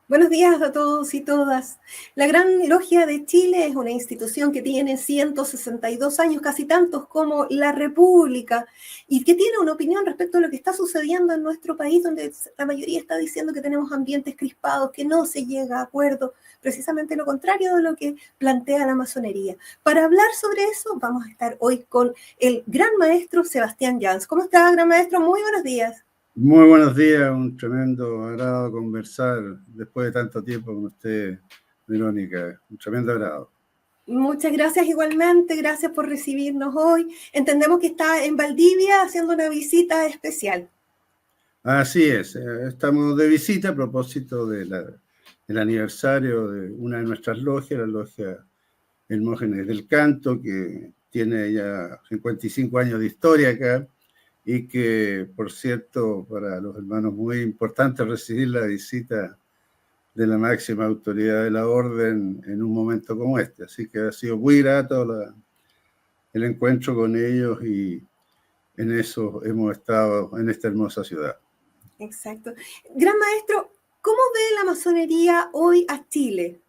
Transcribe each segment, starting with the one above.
Buenos días a todos y todas. La Gran Logia de Chile es una institución que tiene 162 años, casi tantos como la República, y que tiene una opinión respecto a lo que está sucediendo en nuestro país, donde la mayoría está diciendo que tenemos ambientes crispados, que no se llega a acuerdo, precisamente lo contrario de lo que plantea la masonería. Para hablar sobre eso, vamos a estar hoy con el gran maestro Sebastián Jans. ¿Cómo está, gran maestro? Muy buenos días. Muy buenos días, un tremendo agrado conversar después de tanto tiempo con usted, Verónica, un tremendo agrado. Muchas gracias igualmente, gracias por recibirnos hoy. Entendemos que está en Valdivia haciendo una visita especial. Así es, estamos de visita a propósito del aniversario de una de nuestras logias, la logia Hermógenes del Canto, que tiene ya 55 años de historia acá y que, por cierto, para los hermanos muy importante recibir la visita de la máxima autoridad de la orden en un momento como este. Así que ha sido muy grato el encuentro con ellos y en eso hemos estado en esta hermosa ciudad. Exacto. Gran maestro, ¿cómo ve la masonería hoy a Chile?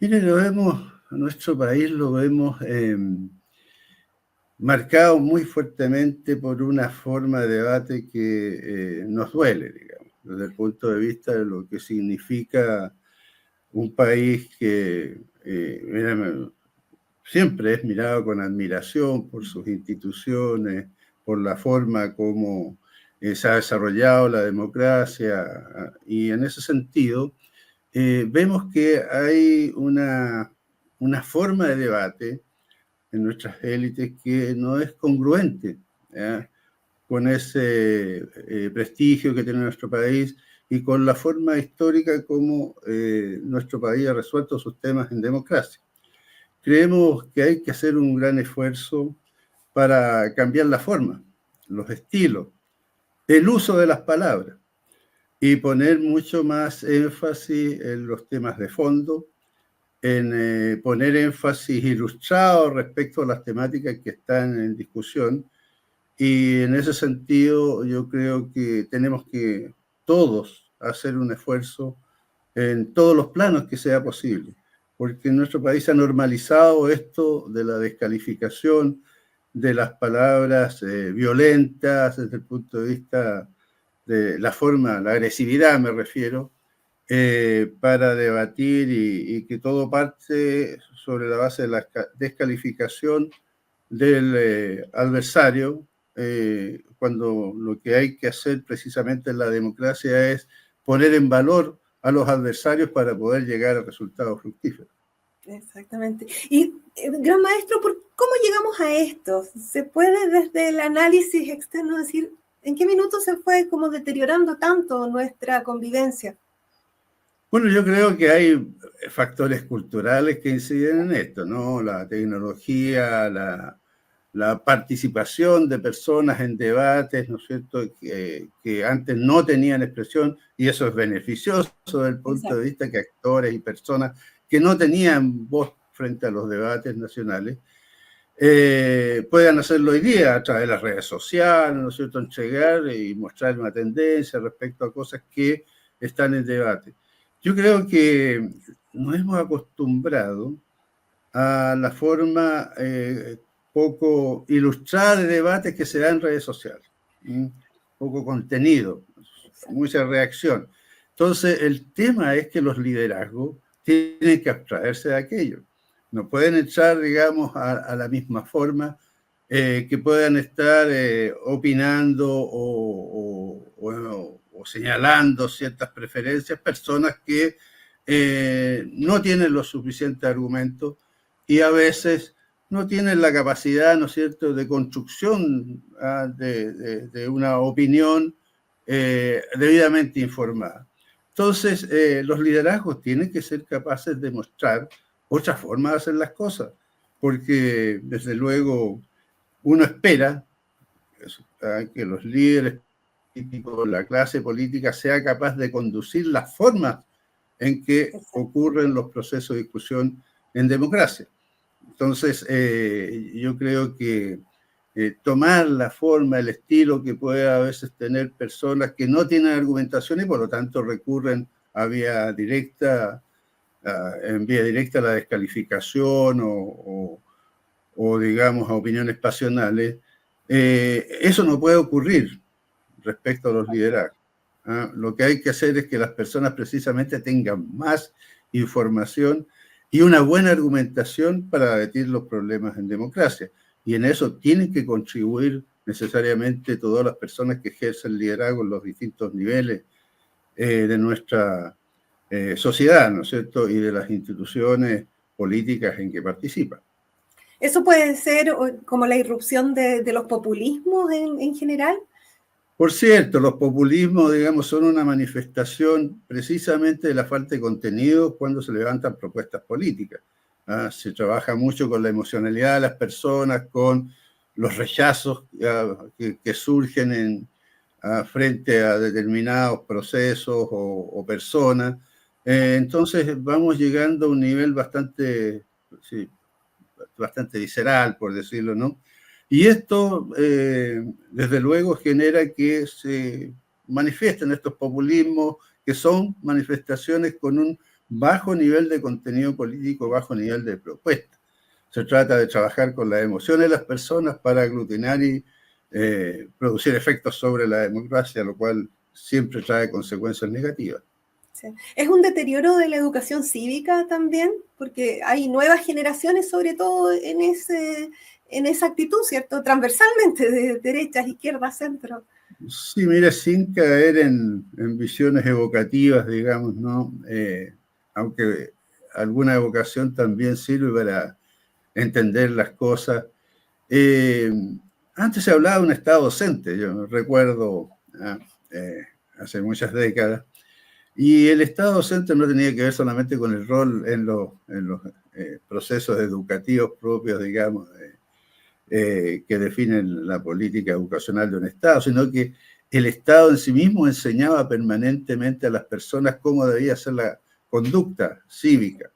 Mire, lo vemos, a nuestro país lo vemos marcado muy fuertemente por una forma de debate que nos duele, digamos, desde el punto de vista de lo que significa un país que siempre es mirado con admiración por sus instituciones, por la forma como se ha desarrollado la democracia, y en ese sentido vemos que hay una forma de debate en nuestras élites que no es congruente, ¿ya?, con ese prestigio que tiene nuestro país y con la forma histórica como nuestro país ha resuelto sus temas en democracia. Creemos que hay que hacer un gran esfuerzo para cambiar la forma, los estilos, el uso de las palabras y poner mucho más énfasis en los temas de fondo, en poner énfasis ilustrado respecto a las temáticas que están en discusión. Y en ese sentido yo creo que tenemos que todos hacer un esfuerzo en todos los planos que sea posible, porque en nuestro país se ha normalizado esto de la descalificación de las palabras violentas desde el punto de vista de la forma, la agresividad me refiero, para debatir y que todo parte sobre la base de la descalificación del adversario, cuando lo que hay que hacer precisamente en la democracia es poner en valor a los adversarios para poder llegar a resultados fructíferos. Exactamente. Y, gran maestro, ¿cómo llegamos a esto? ¿Se puede desde el análisis externo decir en qué minuto se fue como deteriorando tanto nuestra convivencia? Bueno, yo creo que hay factores culturales que inciden en esto, ¿no? La tecnología, la participación de personas en debates, ¿no es cierto?, que antes no tenían expresión, y eso es beneficioso desde el punto de vista que actores y personas que no tenían voz frente a los debates nacionales puedan hacerlo hoy día a través de las redes sociales, ¿no es cierto?, entregar y mostrar una tendencia respecto a cosas que están en debate. Yo creo que nos hemos acostumbrado a la forma poco ilustrada de debates que se dan en redes sociales. Poco contenido, mucha reacción. Entonces, el tema es que los liderazgos tienen que abstraerse de aquello. No pueden echar, digamos, a la misma forma que puedan estar opinando o señalando ciertas preferencias personas que no tienen los suficientes argumentos y a veces no tienen la capacidad, ¿no es cierto?, de construcción de una opinión debidamente informada. Entonces, los liderazgos tienen que ser capaces de mostrar otra forma de hacer las cosas, porque desde luego uno espera que los líderes políticos, la clase política sea capaz de conducir las formas en que ocurren los procesos de discusión en democracia. Entonces, yo creo que tomar la forma, el estilo que puede a veces tener personas que no tienen argumentación y por lo tanto recurren vía directa, en vía directa a la descalificación o digamos, a opiniones pasionales, eso no puede ocurrir respecto a los liderazgos. Lo que hay que hacer es que las personas precisamente tengan más información y una buena argumentación para debatir los problemas en democracia. Y en eso tienen que contribuir necesariamente todas las personas que ejercen liderazgo en los distintos niveles de nuestra sociedad, ¿no es cierto? Y de las instituciones políticas en que participan. ¿Eso puede ser como la irrupción de los populismos en general? Por cierto, los populismos, digamos, son una manifestación precisamente de la falta de contenido cuando se levantan propuestas políticas. Se trabaja mucho con la emocionalidad de las personas, con los rechazos que surgen frente a determinados procesos o personas. Entonces vamos llegando a un nivel bastante visceral, por decirlo, ¿no? Y esto, desde luego, genera que se manifiesten estos populismos, que son manifestaciones con un bajo nivel de contenido político, bajo nivel de propuesta. Se trata de trabajar con las emociones de las personas para aglutinar y producir efectos sobre la democracia, lo cual siempre trae consecuencias negativas. Sí. ¿Es un deterioro de la educación cívica también? Porque hay nuevas generaciones, sobre todo en esa actitud, ¿cierto? Transversalmente, de derechas, izquierdas, centro. Sí, mira, sin caer en visiones evocativas, digamos, ¿no? Aunque alguna evocación también sirve para entender las cosas. Antes se hablaba de un Estado docente, yo recuerdo hace muchas décadas, y el Estado docente no tenía que ver solamente con el rol en los procesos educativos propios, digamos, que definen la política educacional de un Estado, sino que el Estado en sí mismo enseñaba permanentemente a las personas cómo debía ser la conducta cívica.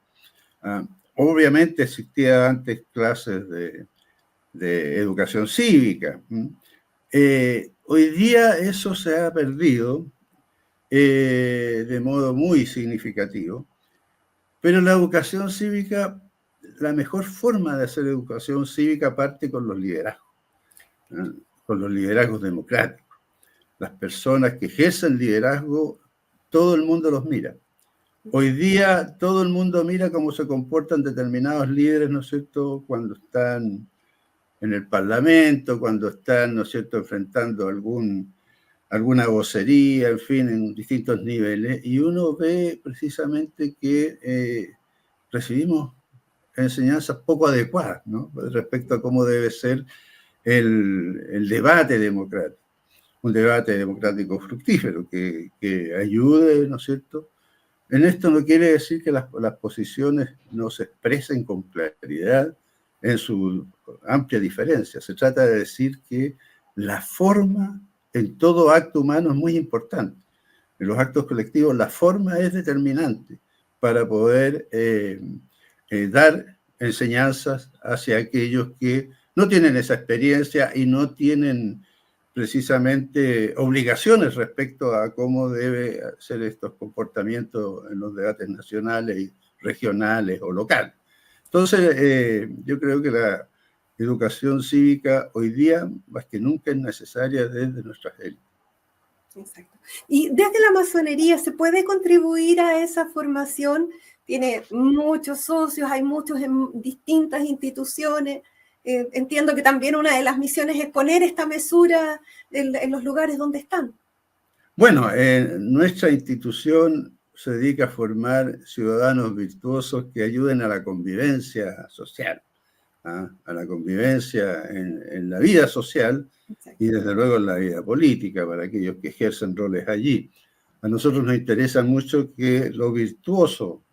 Obviamente existían antes clases de educación cívica. Hoy día eso se ha perdido de modo muy significativo, pero la educación cívica, la mejor forma de hacer educación cívica parte con los liderazgos democráticos. Las personas que ejercen liderazgo, todo el mundo los mira. Hoy día todo el mundo mira cómo se comportan determinados líderes, ¿no es cierto?, cuando están en el Parlamento, cuando están, ¿no es cierto?, enfrentando alguna vocería, en fin, en distintos niveles, y uno ve precisamente que recibimos enseñanzas poco adecuadas, ¿no?, respecto a cómo debe ser el debate democrático, un debate democrático fructífero que ayude, ¿no es cierto? En esto no quiere decir que las posiciones no se expresen con claridad en su amplia diferencia. Se trata de decir que la forma en todo acto humano es muy importante. En los actos colectivos la forma es determinante para poder dar enseñanzas hacia aquellos que no tienen esa experiencia y no tienen precisamente obligaciones respecto a cómo debe ser estos comportamientos en los debates nacionales y regionales o locales. Entonces, yo creo que la educación cívica hoy día, más que nunca, es necesaria desde nuestras élites. Exacto. Y desde la masonería, ¿se puede contribuir a esa formación? Tiene muchos socios, hay muchos en distintas instituciones. Entiendo que también una de las misiones es poner esta mesura en los lugares donde están. Bueno, nuestra institución se dedica a formar ciudadanos virtuosos que ayuden a la convivencia social, a la convivencia en la vida social. Exacto. Y desde luego en la vida política, para aquellos que ejercen roles allí. A nosotros nos interesa mucho que lo virtuoso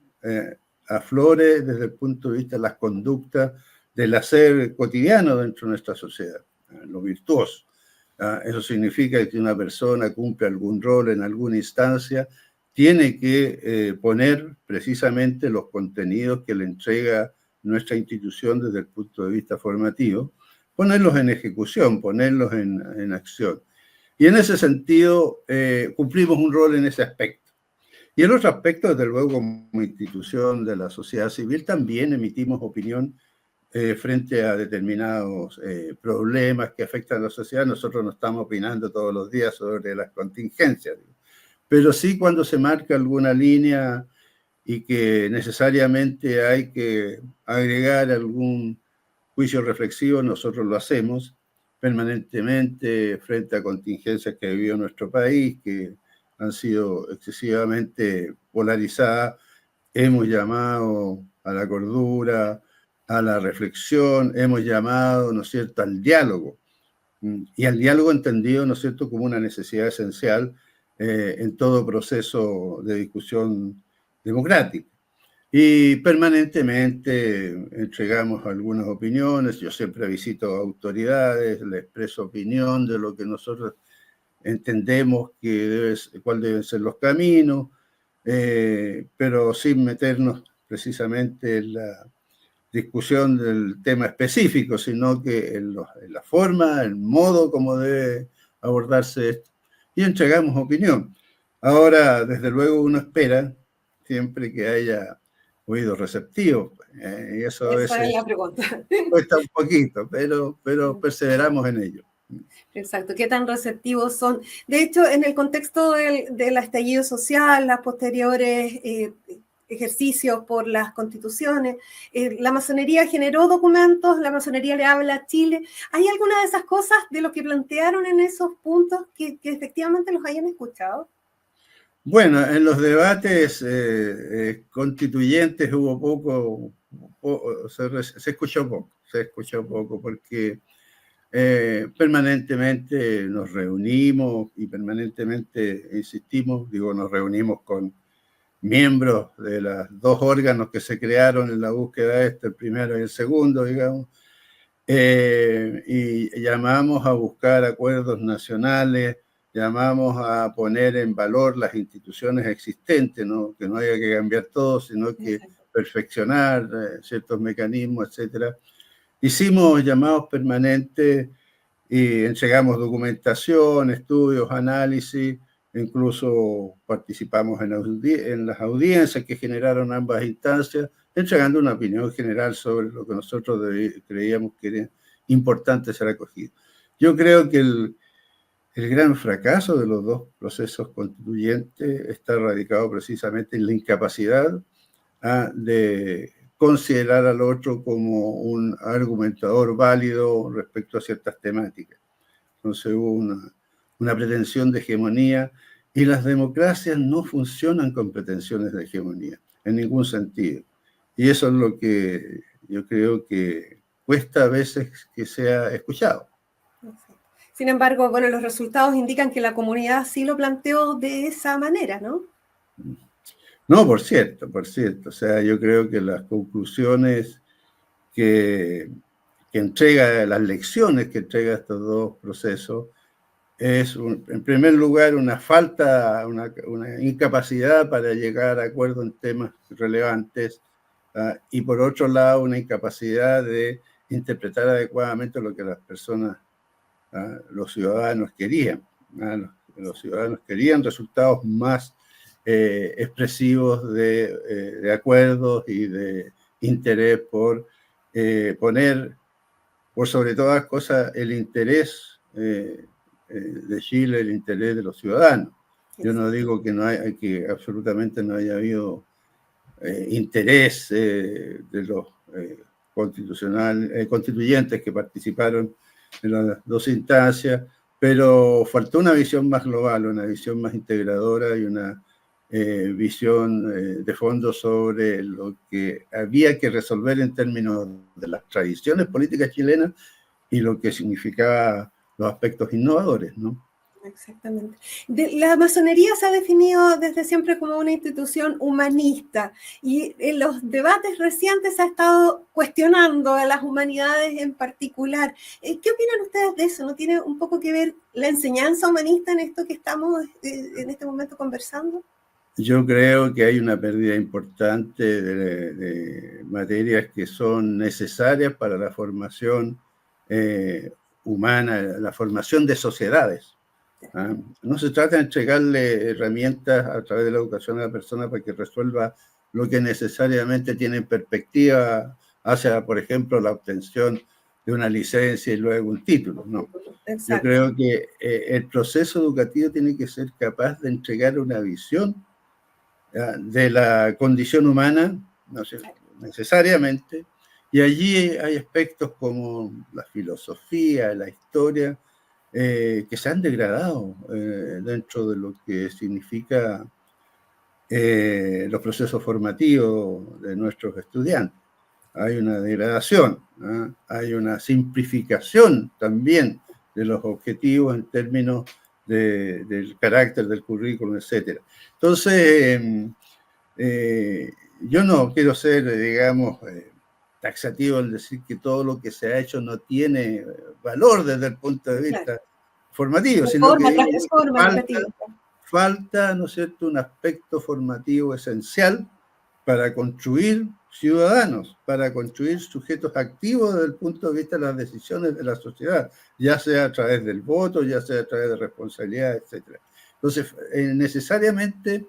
aflore desde el punto de vista de las conductas del hacer cotidiano dentro de nuestra sociedad, lo virtuoso. Eso significa que una persona cumple algún rol en alguna instancia, tiene que poner precisamente los contenidos que le entrega nuestra institución desde el punto de vista formativo, ponerlos en ejecución, ponerlos en acción. Y en ese sentido cumplimos un rol en ese aspecto. Y el otro aspecto, desde luego, como institución de la sociedad civil, también emitimos opinión frente a determinados problemas que afectan a la sociedad. Nosotros no estamos opinando todos los días sobre las contingencias, pero sí cuando se marca alguna línea y que necesariamente hay que agregar algún juicio reflexivo, nosotros lo hacemos permanentemente frente a contingencias que ha vivido nuestro país, que han sido excesivamente polarizadas. Hemos llamado a la cordura, a la reflexión, hemos llamado, ¿no es cierto?, al diálogo, y al diálogo entendido, ¿no es cierto?, como una necesidad esencial en todo proceso de discusión democrática. Y permanentemente entregamos algunas opiniones. Yo siempre visito autoridades, les expreso opinión de lo que nosotros entendemos cuáles deben ser los caminos, pero sin meternos precisamente en la discusión del tema específico, sino que en la forma, el modo como debe abordarse esto. Y entregamos opinión. Ahora, desde luego, uno espera siempre que haya oídos receptivos, y eso a veces Esa es la pregunta. cuesta un poquito, pero perseveramos en ello. Exacto, ¿qué tan receptivos son? De hecho, en el contexto del estallido social, las posteriores ejercicios por las constituciones, la masonería generó documentos, la masonería le habla a Chile. ¿Hay alguna de esas cosas de lo que plantearon en esos puntos que efectivamente los hayan escuchado? Bueno, en los debates constituyentes hubo se escuchó poco porque permanentemente nos reunimos y permanentemente insistimos, nos reunimos con miembros de los dos órganos que se crearon en la búsqueda el primero y el segundo, digamos, y llamamos a buscar acuerdos nacionales, llamamos a poner en valor las instituciones existentes, ¿no? Que no haya que cambiar todo, sino que perfeccionar ciertos mecanismos, etcétera. Hicimos llamados permanentes y entregamos documentación, estudios, análisis, incluso participamos en las audiencias que generaron ambas instancias, entregando una opinión general sobre lo que nosotros creíamos que era importante ser acogido. Yo creo que el gran fracaso de los dos procesos constituyentes está radicado precisamente en la incapacidad de considerar al otro como un argumentador válido respecto a ciertas temáticas. Entonces hubo una pretensión de hegemonía, y las democracias no funcionan con pretensiones de hegemonía, en ningún sentido. Y eso es lo que yo creo que cuesta a veces que sea escuchado. Sin embargo, bueno, los resultados indican que la comunidad sí lo planteó de esa manera, ¿no? No, por cierto. O sea, yo creo que las conclusiones que entrega, las lecciones que entrega estos dos procesos, es en primer lugar una falta, una incapacidad para llegar a acuerdos en temas relevantes, y por otro lado una incapacidad de interpretar adecuadamente lo que las personas, los ciudadanos querían. Los ciudadanos querían resultados más expresivos de acuerdos y de interés por poner por sobre todas las cosas el interés de Chile, el interés de los ciudadanos. Yo no digo que absolutamente no haya habido interés de los constituyentes que participaron en las dos instancias, pero faltó una visión más global, una visión más integradora y una visión de fondo sobre lo que había que resolver en términos de las tradiciones políticas chilenas y lo que significaba los aspectos innovadores, ¿no? Exactamente. La masonería se ha definido desde siempre como una institución humanista, y en los debates recientes se ha estado cuestionando a las humanidades en particular. ¿Qué opinan ustedes de eso? ¿No tiene un poco que ver la enseñanza humanista en esto que estamos en este momento conversando? Yo creo que hay una pérdida importante de materias que son necesarias para la formación humana, la formación de sociedades. ¿ah? No se trata de entregarle herramientas a través de la educación a la persona para que resuelva lo que necesariamente tiene en perspectiva hacia, por ejemplo, la obtención de una licencia y luego un título. No. Yo Exacto. creo que el proceso educativo tiene que ser capaz de entregar una visión de la condición humana, no sé, necesariamente, y allí hay aspectos como la filosofía, la historia, que se han degradado dentro de lo que significa los procesos formativos de nuestros estudiantes. Hay una degradación, ¿eh? Hay una simplificación también de los objetivos en términos del carácter del currículum, etc. Entonces, yo no quiero ser, digamos, taxativo al decir que todo lo que se ha hecho no tiene valor desde el punto de Claro. vista formativo, De sino que forma, tras digo de forma educativa. falta, ¿no es cierto?, un aspecto formativo esencial para construir ciudadanos, para construir sujetos activos desde el punto de vista de las decisiones de la sociedad, ya sea a través del voto, ya sea a través de responsabilidad, etc. Entonces, necesariamente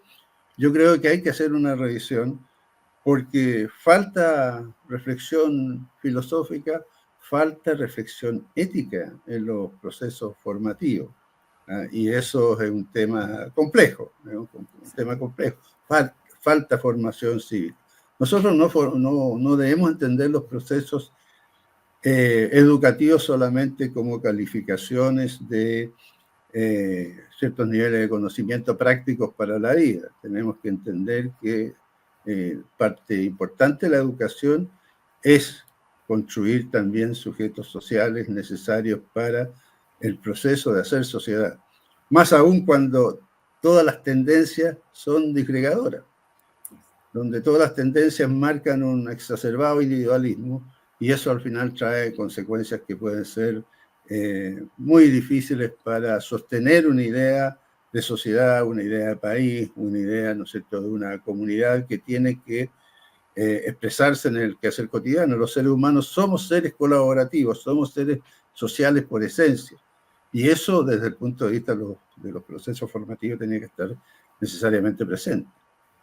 yo creo que hay que hacer una revisión porque falta reflexión filosófica, falta reflexión ética en los procesos formativos. Y eso es un tema complejo, tema complejo. Falta formación cívica. Nosotros no debemos entender los procesos educativos solamente como calificaciones de ciertos niveles de conocimiento prácticos para la vida. Tenemos que entender que parte importante de la educación es construir también sujetos sociales necesarios para el proceso de hacer sociedad. Más aún cuando todas las tendencias son disgregadoras, donde todas las tendencias marcan un exacerbado individualismo y eso al final trae consecuencias que pueden ser muy difíciles para sostener una idea de sociedad, una idea de país, una idea, ¿no es cierto?, de una comunidad que tiene que expresarse en el quehacer cotidiano. Los seres humanos somos seres colaborativos, somos seres sociales por esencia. Y eso, desde el punto de vista de los procesos formativos, tiene que estar necesariamente presente.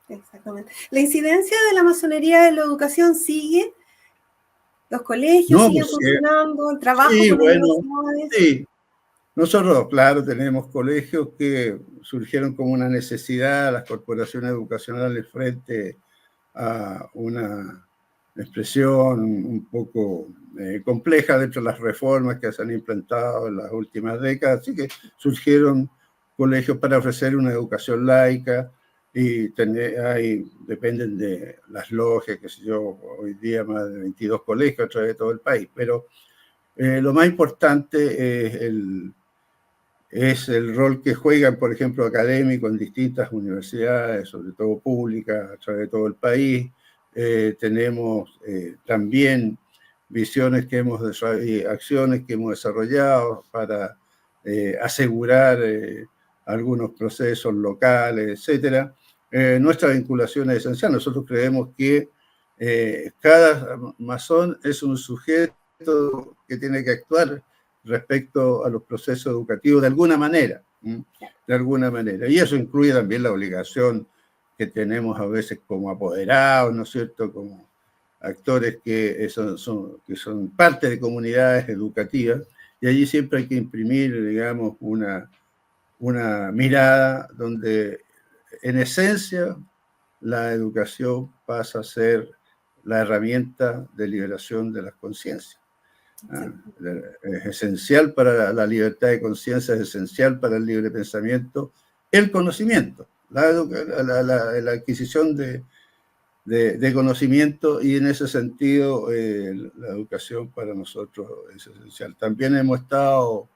Exactamente. ¿La incidencia de la masonería en la educación sigue? ¿Los colegios siguen funcionando? ¿El trabajo sí, con bueno, universidades? sí. Nosotros, claro, tenemos colegios que surgieron como una necesidad, las corporaciones educacionales frente a una expresión un poco compleja dentro de las reformas que se han implantado en las últimas décadas, así que surgieron colegios para ofrecer una educación laica y dependen de las logias, qué sé yo, hoy día más de 22 colegios a través de todo el país, pero lo más importante es el rol que juegan, por ejemplo, académicos en distintas universidades, sobre todo públicas, a través de todo el país. Tenemos también visiones que acciones que hemos desarrollado para asegurar algunos procesos locales, etc. Nuestra vinculación es esencial. Nosotros creemos que cada masón es un sujeto que tiene que actuar respecto a los procesos educativos de alguna manera, de alguna manera. Y eso incluye también la obligación que tenemos a veces como apoderados, ¿no es cierto?, como actores que son parte de comunidades educativas, y allí siempre hay que imprimir, digamos, una mirada donde en esencia la educación pasa a ser la herramienta de liberación de las conciencias. Es esencial para la libertad de conciencia, es esencial para el libre pensamiento, el conocimiento, la adquisición de conocimiento, y en ese sentido la educación para nosotros es esencial. También hemos estado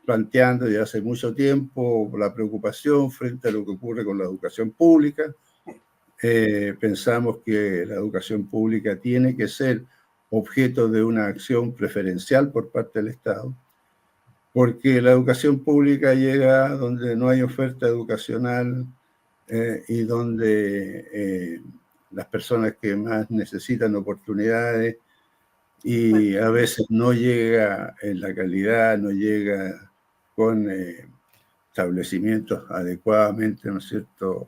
planteando ya hace mucho tiempo la preocupación frente a lo que ocurre con la educación pública. Pensamos que la educación pública tiene que ser objeto de una acción preferencial por parte del Estado, porque la educación pública llega donde no hay oferta educacional y donde las personas que más necesitan oportunidades y a veces no llega en la calidad, no llega con establecimientos adecuadamente, ¿no es cierto?,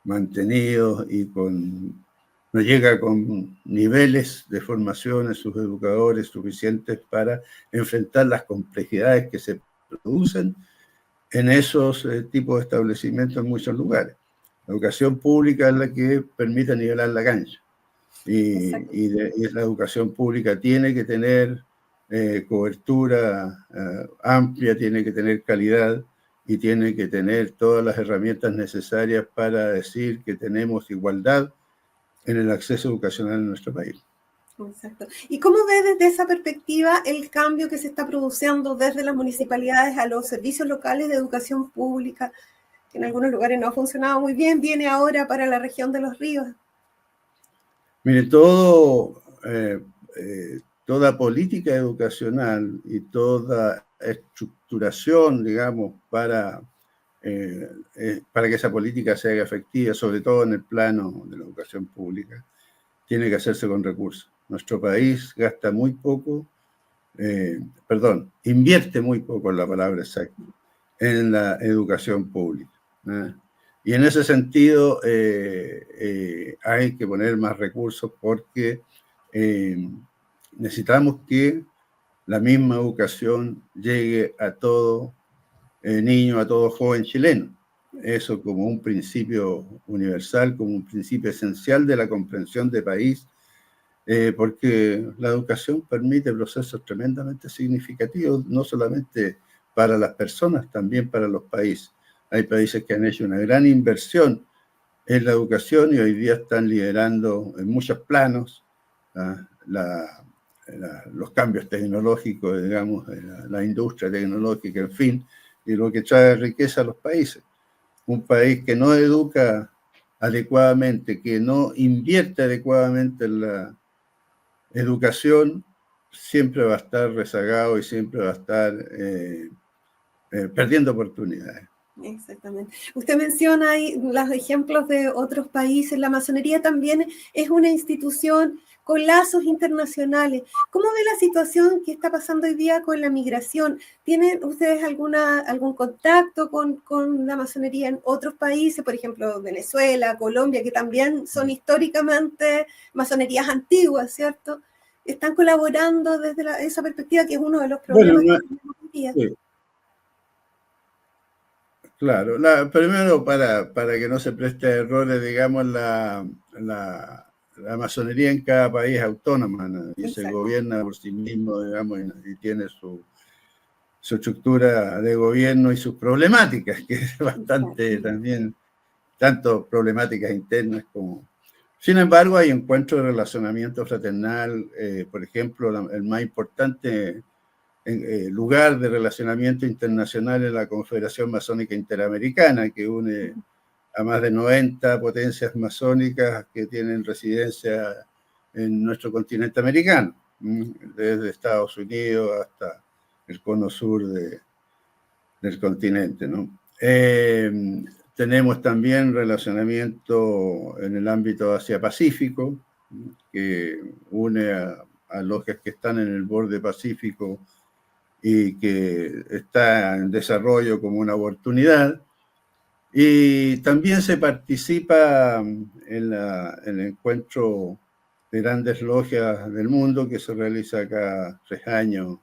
mantenidos y no llega con niveles de formación en sus educadores suficientes para enfrentar las complejidades que se producen en esos tipos de establecimientos en muchos lugares. La educación pública es la que permite nivelar la cancha. Y la educación pública tiene que tener cobertura amplia, tiene que tener calidad y tiene que tener todas las herramientas necesarias para decir que tenemos igualdad en el acceso educacional en nuestro país. Exacto. ¿Y cómo ve desde esa perspectiva el cambio que se está produciendo desde las municipalidades a los servicios locales de educación pública, que en algunos lugares no ha funcionado muy bien, viene ahora para la región de Los Ríos? Mire, toda política educacional y toda estructuración, digamos, para que esa política sea efectiva, sobre todo en el plano de la educación pública, tiene que hacerse con recursos. Nuestro país gasta muy poco, invierte muy poco, en la palabra exacta, en la educación pública, ¿no? Y en ese sentido hay que poner más recursos porque necesitamos que la misma educación llegue a todo niño, a todo joven chileno. Eso como un principio universal, como un principio esencial de la comprensión de país, porque la educación permite procesos tremendamente significativos, no solamente para las personas, también para los países. Hay países que han hecho una gran inversión en la educación y hoy día están liderando en muchos planos los cambios tecnológicos, digamos, la industria tecnológica, en fin, y lo que trae riqueza a los países. Un país que no educa adecuadamente, que no invierte adecuadamente en la educación, siempre va a estar rezagado y siempre va a estar perdiendo oportunidades. Exactamente. Usted menciona ahí los ejemplos de otros países. La masonería también es una institución con lazos internacionales. ¿Cómo ve la situación que está pasando hoy día con la migración? ¿Tienen ustedes algún contacto con la masonería en otros países, por ejemplo, Venezuela, Colombia, que también son históricamente masonerías antiguas, ¿cierto? ¿Están colaborando desde esa perspectiva, que es uno de los problemas que tenemos hoy día? Sí. Claro, primero para que no se preste errores, digamos, la masonería en cada país es autónoma, ¿no? Y se gobierna por sí mismo, digamos, y tiene su estructura de gobierno y sus problemáticas, que es bastante también, tanto problemáticas internas como... Sin embargo, hay encuentros de relacionamiento fraternal, por ejemplo, el más importante lugar de relacionamiento internacional en la Confederación Masónica Interamericana, que une a más de 90 potencias masónicas que tienen residencia en nuestro continente americano, desde Estados Unidos hasta el cono sur del continente, ¿no? Tenemos también relacionamiento en el ámbito Asia-Pacífico, que une a logias que están en el borde pacífico y que está en desarrollo como una oportunidad. Y también se participa en el encuentro de grandes logias del mundo que se realiza cada 3 años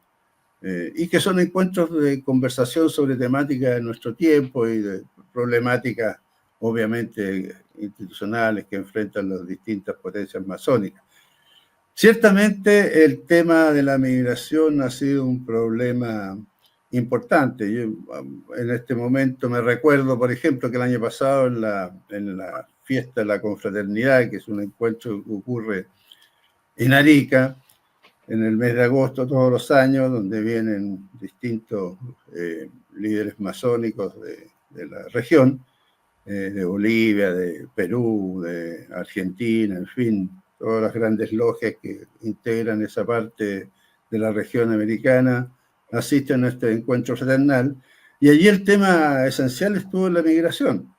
y que son encuentros de conversación sobre temáticas de nuestro tiempo y de problemáticas obviamente institucionales que enfrentan las distintas potencias masónicas. Ciertamente el tema de la migración ha sido un problema importante. Yo en este momento me recuerdo, por ejemplo, que el año pasado en la fiesta de la confraternidad, que es un encuentro que ocurre en Arica, en el mes de agosto todos los años, donde vienen distintos líderes masónicos de la región, de Bolivia, de Perú, de Argentina, en fin, todas las grandes logias que integran esa parte de la región americana asisten a este encuentro fraternal. Y allí el tema esencial estuvo en la migración.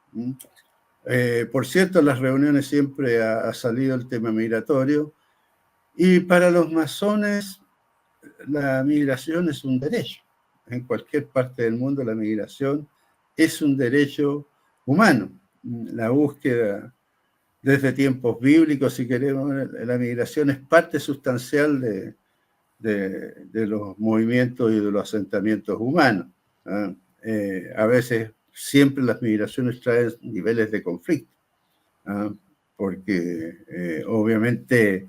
Por cierto, en las reuniones siempre ha salido el tema migratorio. Y para los masones, la migración es un derecho. En cualquier parte del mundo la migración es un derecho humano. La búsqueda, desde tiempos bíblicos, si queremos, la migración es parte sustancial de los movimientos y de los asentamientos humanos. ¿Ah? A veces, siempre las migraciones traen niveles de conflicto, ¿ah? Porque obviamente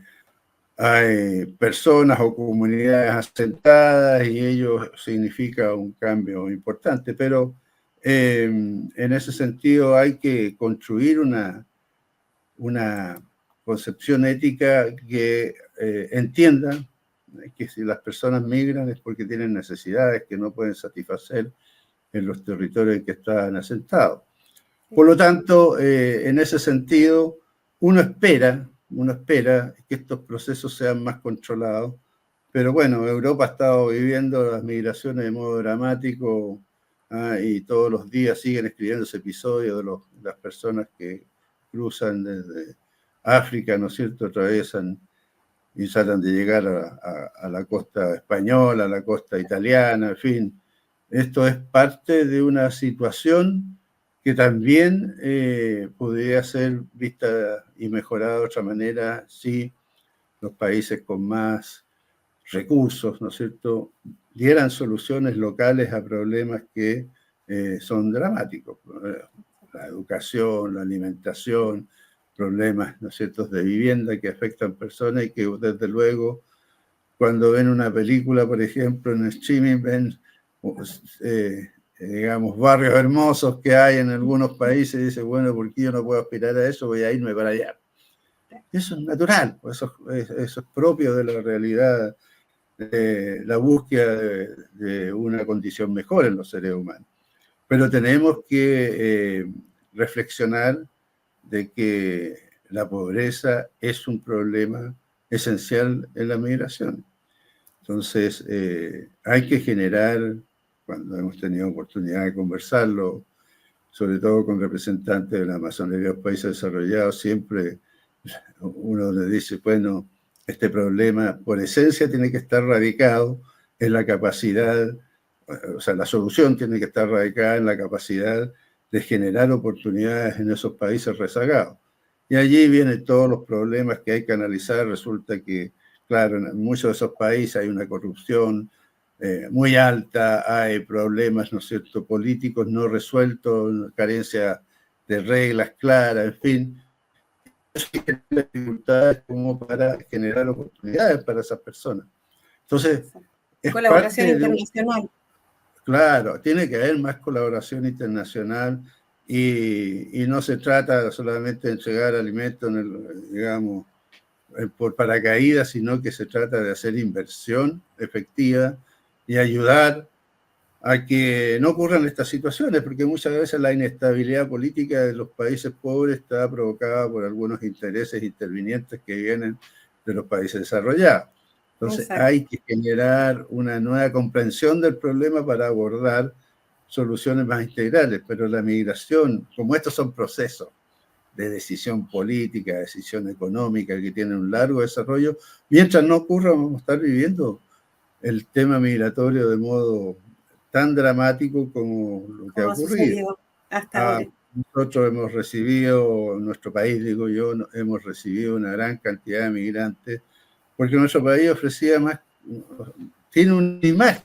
hay personas o comunidades asentadas y ello significa un cambio importante, pero en ese sentido hay que construir una concepción ética que entienda que si las personas migran es porque tienen necesidades que no pueden satisfacer en los territorios en que están asentados. Por lo tanto, en ese sentido, uno espera que estos procesos sean más controlados, pero bueno, Europa ha estado viviendo las migraciones de modo dramático, y todos los días siguen escribiéndose episodios de las personas que cruzan desde África, ¿no es cierto?, atraviesan y tratan de llegar a la costa española, a la costa italiana, en fin. Esto es parte de una situación que también podría ser vista y mejorada de otra manera si los países con más recursos, ¿no es cierto?, dieran soluciones locales a problemas que son dramáticos. La educación, la alimentación, problemas, ¿no es cierto?, de vivienda que afectan personas y que desde luego cuando ven una película, por ejemplo, en streaming, ven, digamos, barrios hermosos que hay en algunos países y dicen, bueno, ¿por qué yo no puedo aspirar a eso? Voy a irme para allá. Eso es natural, eso es propio de la realidad, de la búsqueda de una condición mejor en los seres humanos. Pero tenemos que reflexionar de que la pobreza es un problema esencial en la migración. Entonces, hay que generar, cuando hemos tenido oportunidad de conversarlo, sobre todo con representantes de la masonería de los países desarrollados, siempre uno le dice, bueno, este problema por esencia tiene que estar radicado en la capacidad, o sea, la solución tiene que estar radicada en la capacidad de generar oportunidades en esos países rezagados. Y allí vienen todos los problemas que hay que analizar. Resulta que, claro, en muchos de esos países hay una corrupción muy alta, hay problemas, ¿no es cierto?, políticos no resueltos, carencia de reglas claras, en fin. Eso hay dificultades como para generar oportunidades para esas personas. Entonces, es colaboración parte de internacional. Claro, tiene que haber más colaboración internacional y no se trata solamente de entregar alimentos, digamos, por paracaídas, sino que se trata de hacer inversión efectiva y ayudar a que no ocurran estas situaciones, porque muchas veces la inestabilidad política de los países pobres está provocada por algunos intereses intervinientes que vienen de los países desarrollados. Entonces, Exacto. hay que generar una nueva comprensión del problema para abordar soluciones más integrales, pero la migración, como estos son procesos de decisión política, decisión económica, que tienen un largo desarrollo, mientras no ocurra, vamos a estar viviendo el tema migratorio de modo tan dramático como lo que ha ocurrido. Hasta ahora. Nosotros hemos recibido, en nuestro país, digo yo, hemos recibido una gran cantidad de migrantes, porque nuestro país ofrecía más, tiene una imagen.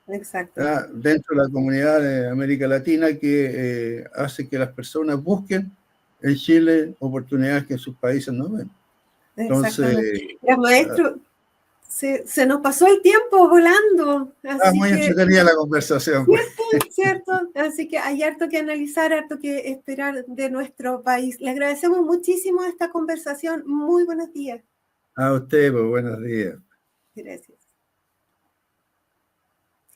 Exacto. Dentro de la comunidad de América Latina que hace que las personas busquen en Chile oportunidades que en sus países no ven. Entonces, maestro, se nos pasó el tiempo volando. Así muy entretenida la conversación. ¿Cierto? Así que hay harto que analizar, harto que esperar de nuestro país. Le agradecemos muchísimo esta conversación. Muy buenos días. A usted, pues, buenos días. Gracias.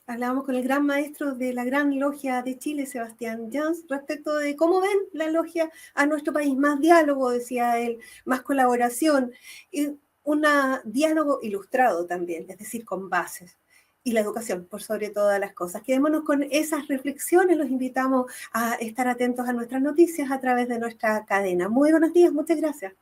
Hablábamos con el gran maestro de la Gran Logia de Chile, Sebastián Jans, respecto de cómo ven la logia a nuestro país. Más diálogo, decía él, más colaboración, y un diálogo ilustrado también, es decir, con bases. Y la educación, por sobre todas las cosas. Quedémonos con esas reflexiones, los invitamos a estar atentos a nuestras noticias a través de nuestra cadena. Muy buenos días, muchas gracias.